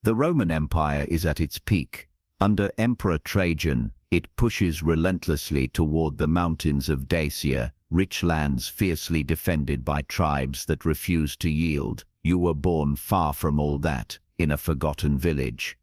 The Roman Empire is at its peak. Under Emperor Trajan, it pushes relentlessly toward the mountains of Dacia, rich lands fiercely defended by tribes that refuse to yield. You were born far from all that, in a forgotten village.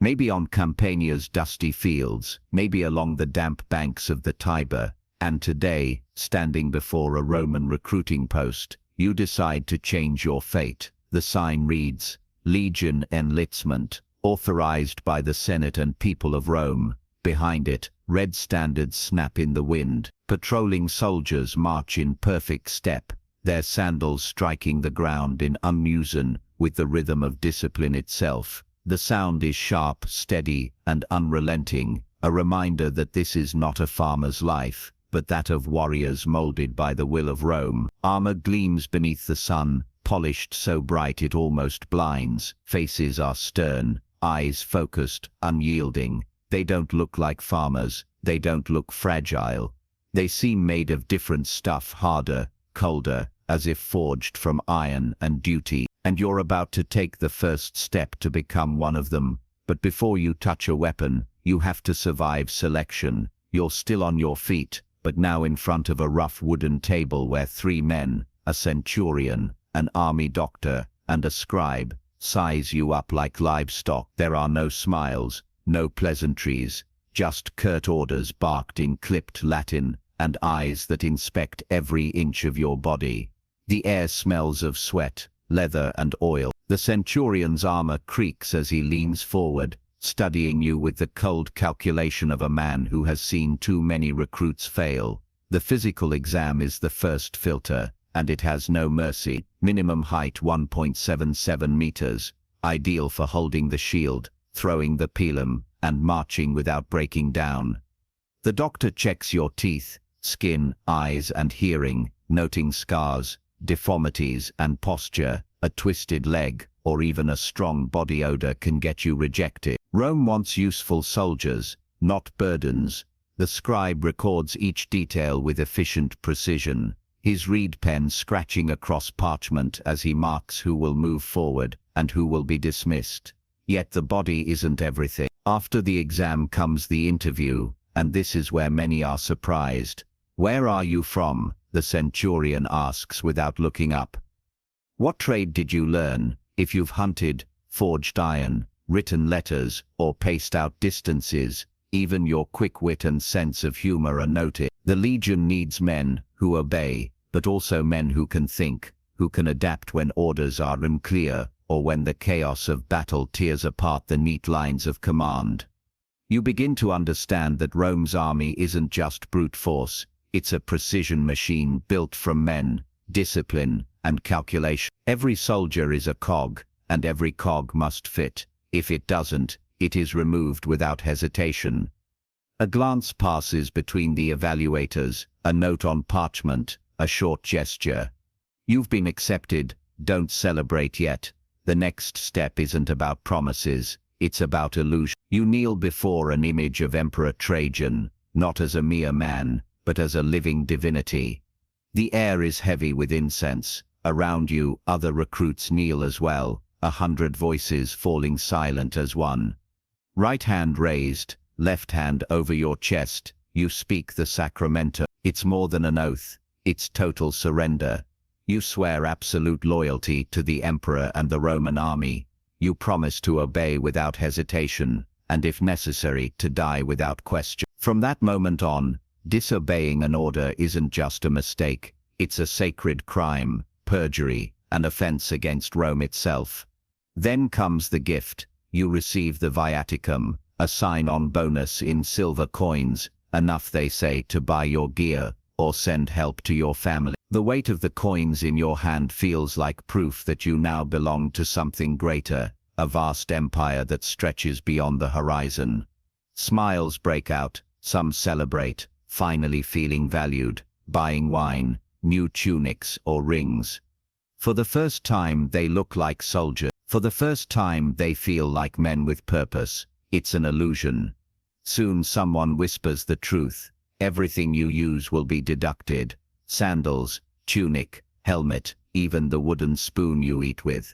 Maybe on Campania's dusty fields, maybe along the damp banks of the Tiber, and today, standing before a Roman recruiting post, you decide to change your fate. The sign reads, Legion Enlistment, authorized by the Senate and people of Rome. Behind it, red standards snap in the wind. Patrolling soldiers march in perfect step, their sandals striking the ground in unison with the rhythm of discipline itself. The sound is sharp, steady, and unrelenting, a reminder that this is not a farmer's life, but that of warriors molded by the will of Rome. Armor gleams beneath the sun, polished so bright it almost blinds. Faces are stern, eyes focused, unyielding. They don't look like farmers, they don't look fragile. They seem made of different stuff, harder, colder, as if forged from iron and duty. And you're about to take the first step to become one of them. But before you touch a weapon, you have to survive selection. You're still on your feet, but now in front of a rough wooden table where 3 men, a centurion, an army doctor, and a scribe, size you up like livestock. There are no smiles, no pleasantries, just curt orders barked in clipped Latin, and eyes that inspect every inch of your body. The air smells of sweat, leather and oil. The centurion's armor creaks as he leans forward, studying you with the cold calculation of a man who has seen too many recruits fail. The physical exam is the first filter, and it has no mercy. Minimum height 1.77 meters, ideal for holding the shield, throwing the pilum, and marching without breaking down. The doctor checks your teeth, skin, eyes and hearing, noting scars, deformities and posture. A twisted leg, or even a strong body odor can get you rejected. Rome wants useful soldiers, not burdens. The scribe records each detail with efficient precision, his reed pen scratching across parchment as he marks who will move forward and who will be dismissed. Yet the body isn't everything. After the exam comes the interview, and this is where many are surprised. Where are you from? The centurion asks without looking up. What trade did you learn? If you've hunted, forged iron, written letters, or paced out distances, even your quick wit and sense of humor are noted. The Legion needs men who obey, but also men who can think, who can adapt when orders are unclear, or when the chaos of battle tears apart the neat lines of command. You begin to understand that Rome's army isn't just brute force, it's a precision machine built from men, discipline, and calculation. Every soldier is a cog, and every cog must fit. If it doesn't, it is removed without hesitation. A glance passes between the evaluators, a note on parchment, a short gesture. You've been accepted, don't celebrate yet. The next step isn't about promises, it's about illusion. You kneel before an image of Emperor Trajan, not as a mere man, but as a living divinity. The air is heavy with incense. Around you, other recruits kneel as well, 100 voices falling silent as one. Right hand raised, left hand over your chest, you speak the sacramentum. It's more than an oath, it's total surrender. You swear absolute loyalty to the emperor and the Roman army. You promise to obey without hesitation, and if necessary, to die without question. From that moment on, disobeying an order isn't just a mistake, it's a sacred crime, perjury, an offense against Rome itself. Then comes the gift. You receive the viaticum, a sign-on bonus in silver coins, enough they say to buy your gear, or send help to your family. The weight of the coins in your hand feels like proof that you now belong to something greater, a vast empire that stretches beyond the horizon. Smiles break out, some celebrate, finally feeling valued, buying wine, new tunics or rings. For the first time they look like soldiers. For the first time they feel like men with purpose. It's an illusion. Soon someone whispers the truth. Everything you use will be deducted. Sandals, tunic, helmet, even the wooden spoon you eat with.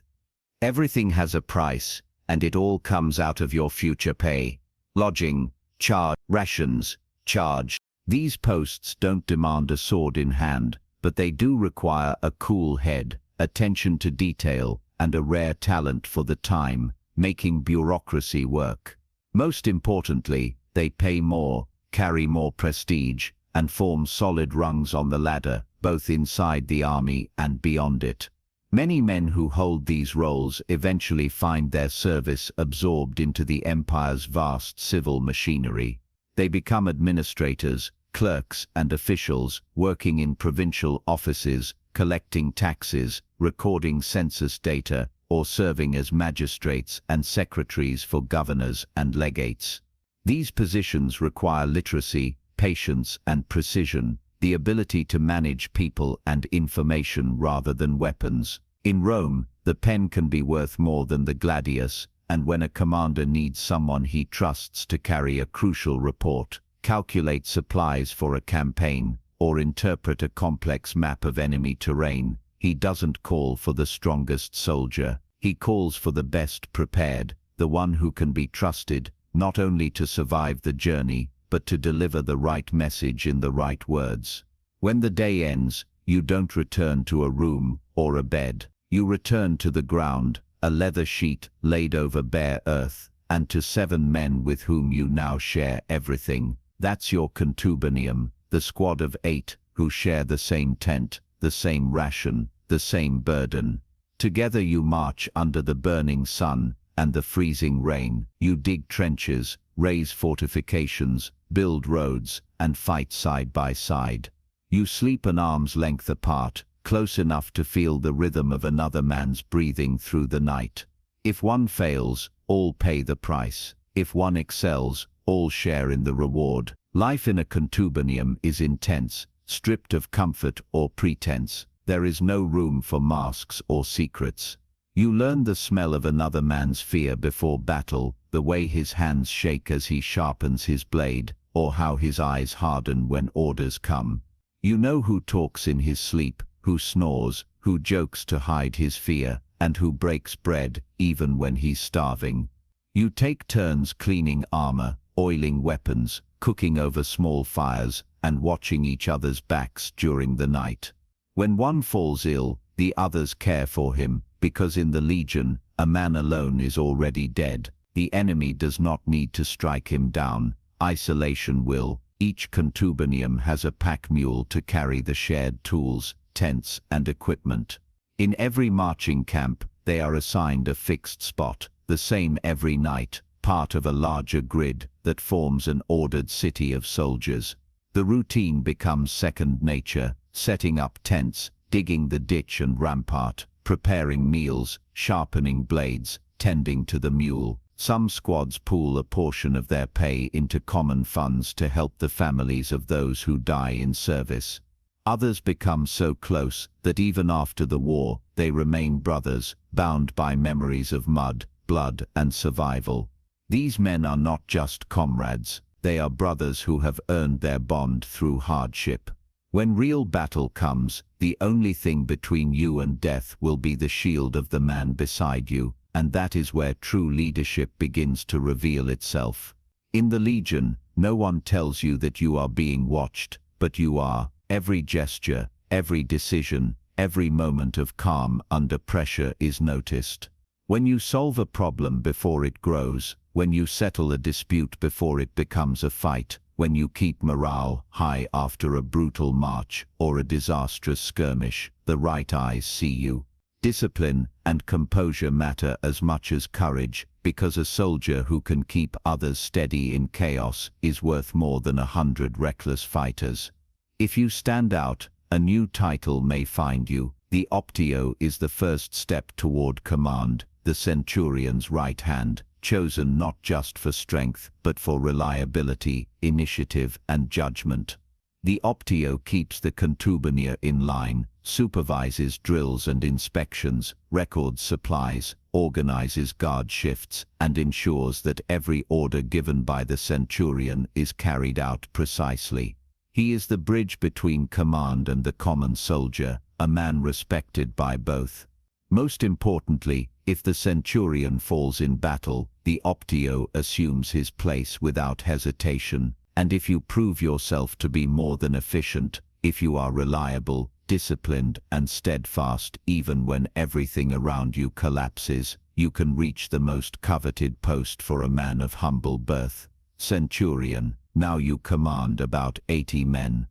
Everything has a price, and it all comes out of your future pay. Lodging, charge, rations, charge. These posts don't demand a sword in hand, but they do require a cool head, attention to detail, and a rare talent for the time, making bureaucracy work. Most importantly, they pay more, carry more prestige, and form solid rungs on the ladder, both inside the army and beyond it. Many men who hold these roles eventually find their service absorbed into the empire's vast civil machinery. They become administrators, clerks, and officials, working in provincial offices, collecting taxes, recording census data, or serving as magistrates and secretaries for governors and legates. These positions require literacy, patience, and precision, the ability to manage people and information rather than weapons. In Rome, the pen can be worth more than the gladius, and when a commander needs someone he trusts to carry a crucial report, calculate supplies for a campaign, or interpret a complex map of enemy terrain, he doesn't call for the strongest soldier. He calls for the best prepared, the one who can be trusted, not only to survive the journey, but to deliver the right message in the right words. When the day ends, you don't return to a room or a bed. You return to the ground, a leather sheet laid over bare earth, and to 7 men with whom you now share everything. That's your contubernium, the squad of 8 who share the same tent, the same ration, the same burden. Together you march under the burning sun and the freezing rain. You dig trenches, raise fortifications, build roads, and fight side by side. You sleep an arm's length apart, close enough to feel the rhythm of another man's breathing through the night. If one fails, all pay the price. If one excels, all share in the reward. Life in a contubernium is intense, stripped of comfort or pretense. There is no room for masks or secrets. You learn the smell of another man's fear before battle, the way his hands shake as he sharpens his blade, or how his eyes harden when orders come. You know who talks in his sleep, who snores, who jokes to hide his fear, and who breaks bread even when he's starving. You take turns cleaning armor, oiling weapons, cooking over small fires, and watching each other's backs during the night. When one falls ill, the others care for him, because in the Legion, a man alone is already dead. The enemy does not need to strike him down. Isolation will. Each contubernium has a pack mule to carry the shared tools, tents, and equipment. In every marching camp, they are assigned a fixed spot, the same every night, part of a larger grid that forms an ordered city of soldiers. The routine becomes second nature, setting up tents, digging the ditch and rampart, preparing meals, sharpening blades, tending to the mule. Some squads pool a portion of their pay into common funds to help the families of those who die in service. Others become so close that even after the war, they remain brothers, bound by memories of mud, blood, and survival. These men are not just comrades, they are brothers who have earned their bond through hardship. When real battle comes, the only thing between you and death will be the shield of the man beside you, and that is where true leadership begins to reveal itself. In the Legion, no one tells you that you are being watched, but you are. Every gesture, every decision, every moment of calm under pressure is noticed. When you solve a problem before it grows, when you settle a dispute before it becomes a fight, when you keep morale high after a brutal march or a disastrous skirmish, the right eyes see you. Discipline and composure matter as much as courage, because a soldier who can keep others steady in chaos is worth more than 100 reckless fighters. If you stand out, a new title may find you. The optio is the first step toward command, the centurion's right hand, chosen not just for strength, but for reliability, initiative, and judgment. The optio keeps the contubernia in line, supervises drills and inspections, records supplies, organizes guard shifts, and ensures that every order given by the centurion is carried out precisely. He is the bridge between command and the common soldier, a man respected by both. Most importantly, If the centurion falls in battle, the optio assumes his place without hesitation. And if you prove yourself to be more than efficient, if you are reliable, disciplined, and steadfast even when everything around you collapses, you can reach the most coveted post for a man of humble birth. Centurion, now you command about 80 men.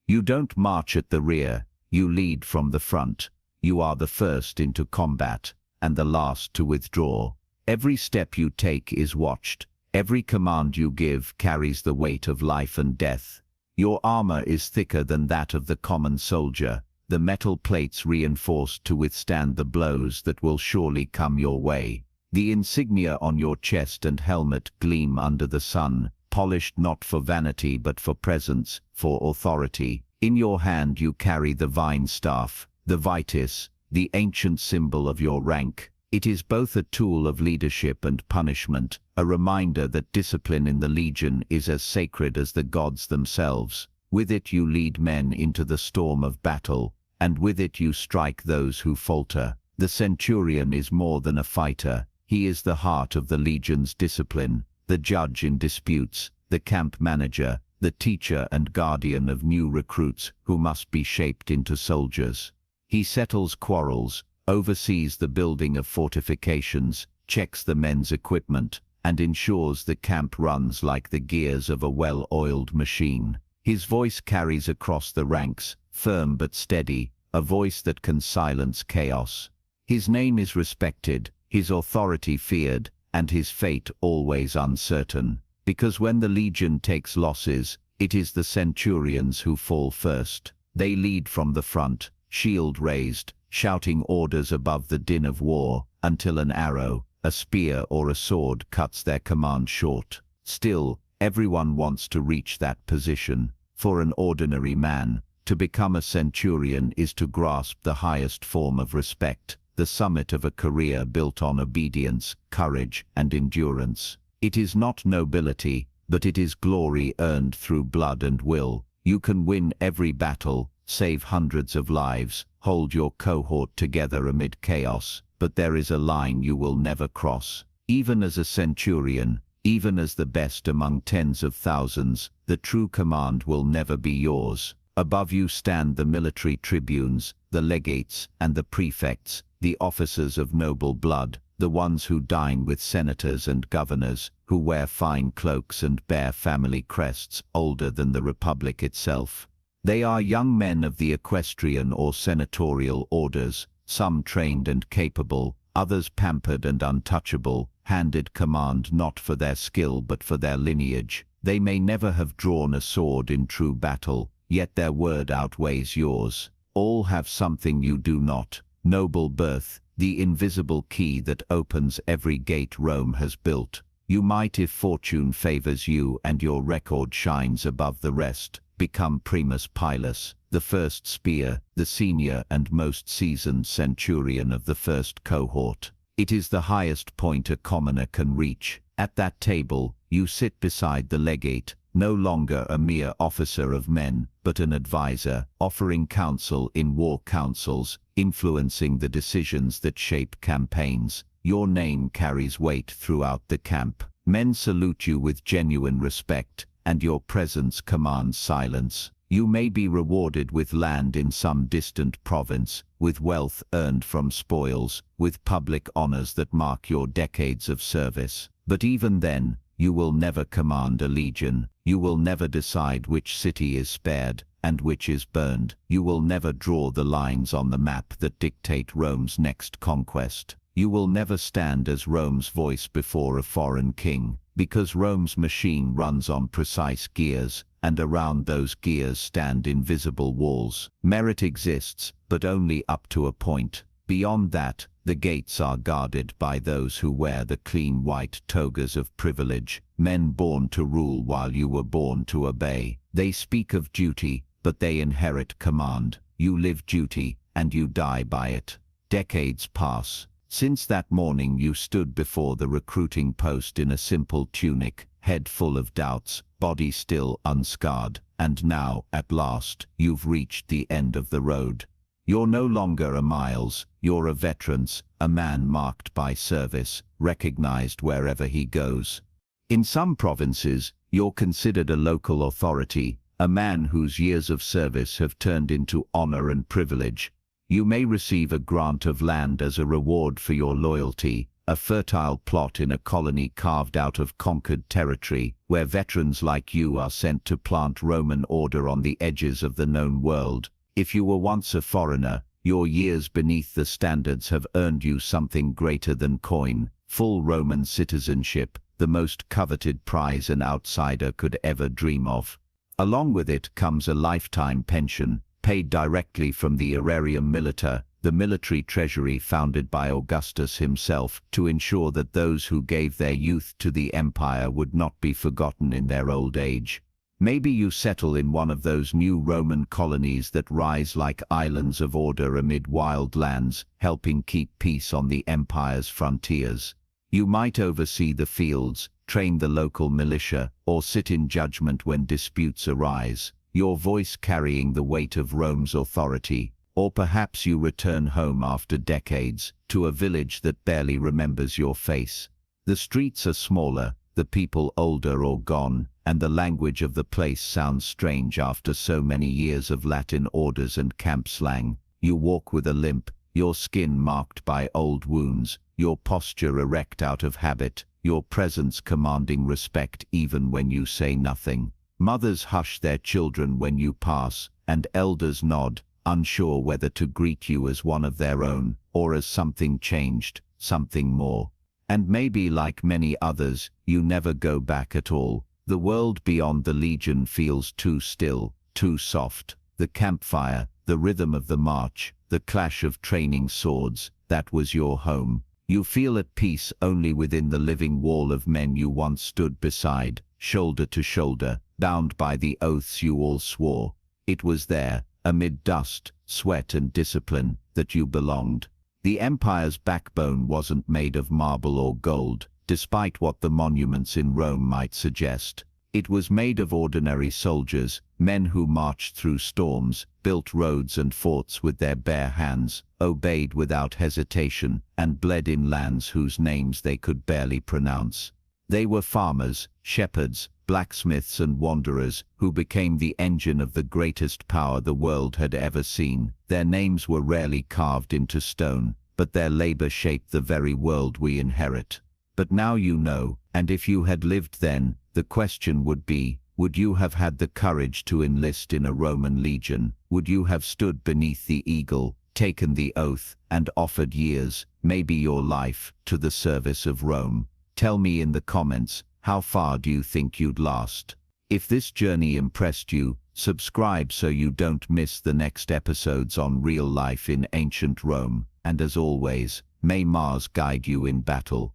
You don't march at the rear, you lead from the front. You are the first into combat, and the last to withdraw. Every step you take is watched. Every command you give carries the weight of life and death. Your armor is thicker than that of the common soldier, the metal plates reinforced to withstand the blows that will surely come your way. The insignia on your chest and helmet gleam under the sun, polished not for vanity but for presence, for authority. In your hand you carry the vine staff, the vitis, the ancient symbol of your rank. It is both a tool of leadership and punishment, a reminder that discipline in the legion is as sacred as the gods themselves. With it you lead men into the storm of battle, and with it you strike those who falter. The centurion is more than a fighter. He is the heart of the legion's discipline, the judge in disputes, the camp manager, the teacher and guardian of new recruits who must be shaped into soldiers. He settles quarrels, oversees the building of fortifications, checks the men's equipment, and ensures the camp runs like the gears of a well-oiled machine. His voice carries across the ranks, firm but steady, a voice that can silence chaos. His name is respected, his authority feared, and his fate always uncertain. Because when the legion takes losses, it is the centurions who fall first. They lead from the front, shield raised, shouting orders above the din of war, until an arrow, a spear or a sword cuts their command short. Still, everyone wants to reach that position. For an ordinary man, to become a centurion is to grasp the highest form of respect, the summit of a career built on obedience, courage, and endurance. It is not nobility, but it is glory earned through blood and will. You can win every battle, save hundreds of lives, hold your cohort together amid chaos, but there is a line you will never cross. Even as a centurion, even as the best among tens of thousands, the true command will never be yours. Above you stand the military tribunes, the legates and the prefects, the officers of noble blood, the ones who dine with senators and governors, who wear fine cloaks and bear family crests older than the republic itself. They are young men of the equestrian or senatorial orders, some trained and capable, others pampered and untouchable, handed command not for their skill but for their lineage. They may never have drawn a sword in true battle, yet their word outweighs yours. All have something you do not: noble birth, the invisible key that opens every gate Rome has built. You might, if fortune favors you and your record shines above the rest, become primus pilus, the first spear, the senior and most seasoned centurion of the first cohort. It is the highest point a commoner can reach. At that table, you sit beside the legate, no longer a mere officer of men, but an advisor, offering counsel in war councils, influencing the decisions that shape campaigns. Your name carries weight throughout the camp. Men salute you with genuine respect, and your presence commands silence. You may be rewarded with land in some distant province, with wealth earned from spoils, with public honors that mark your decades of service. But even then, you will never command a legion. You will never decide which city is spared and which is burned. You will never draw the lines on the map that dictate Rome's next conquest. You will never stand as Rome's voice before a foreign king, because Rome's machine runs on precise gears, and around those gears stand invisible walls. Merit exists, but only up to a point. Beyond that, the gates are guarded by those who wear the clean white togas of privilege, men born to rule while you were born to obey. They speak of duty, but they inherit command. You live duty, and you die by it. Decades pass. Since that morning you stood before the recruiting post in a simple tunic, head full of doubts, body still unscarred, and now, at last, you've reached the end of the road. You're no longer a Miles, you're a veteran, a man marked by service, recognized wherever he goes. In some provinces, you're considered a local authority, a man whose years of service have turned into honor and privilege. You may receive a grant of land as a reward for your loyalty, a fertile plot in a colony carved out of conquered territory, where veterans like you are sent to plant Roman order on the edges of the known world. If you were once a foreigner, your years beneath the standards have earned you something greater than coin, full Roman citizenship, the most coveted prize an outsider could ever dream of. Along with it comes a lifetime pension, paid directly from the Aerarium Militer, the military treasury founded by Augustus himself, to ensure that those who gave their youth to the empire would not be forgotten in their old age. Maybe you settle in one of those new Roman colonies that rise like islands of order amid wild lands, helping keep peace on the empire's frontiers. You might oversee the fields, train the local militia, or sit in judgment when disputes arise, your voice carrying the weight of Rome's authority. Or perhaps you return home after decades, to a village that barely remembers your face. The streets are smaller, the people older or gone, and the language of the place sounds strange after so many years of Latin orders and camp slang. You walk with a limp, your skin marked by old wounds, your posture erect out of habit, your presence commanding respect even when you say nothing. Mothers hush their children when you pass, and elders nod, unsure whether to greet you as one of their own, or as something changed, something more. And maybe, like many others, you never go back at all. The world beyond the Legion feels too still, too soft. The campfire, the rhythm of the march, the clash of training swords, that was your home. You feel at peace only within the living wall of men you once stood beside, shoulder to shoulder, bound by the oaths you all swore. It was there, amid dust, sweat and discipline, that you belonged. The empire's backbone wasn't made of marble or gold, despite what the monuments in Rome might suggest. It was made of ordinary soldiers, men who marched through storms, built roads and forts with their bare hands, obeyed without hesitation, and bled in lands whose names they could barely pronounce. They were farmers, shepherds, blacksmiths and wanderers, who became the engine of the greatest power the world had ever seen. Their names were rarely carved into stone, but their labor shaped the very world we inherit. But now you know, and if you had lived then, the question would be, would you have had the courage to enlist in a Roman legion? Would you have stood beneath the eagle, taken the oath, and offered years, maybe your life, to the service of Rome? Tell me in the comments, how far do you think you'd last? If this journey impressed you, subscribe so you don't miss the next episodes on real life in ancient Rome, and as always, may Mars guide you in battle.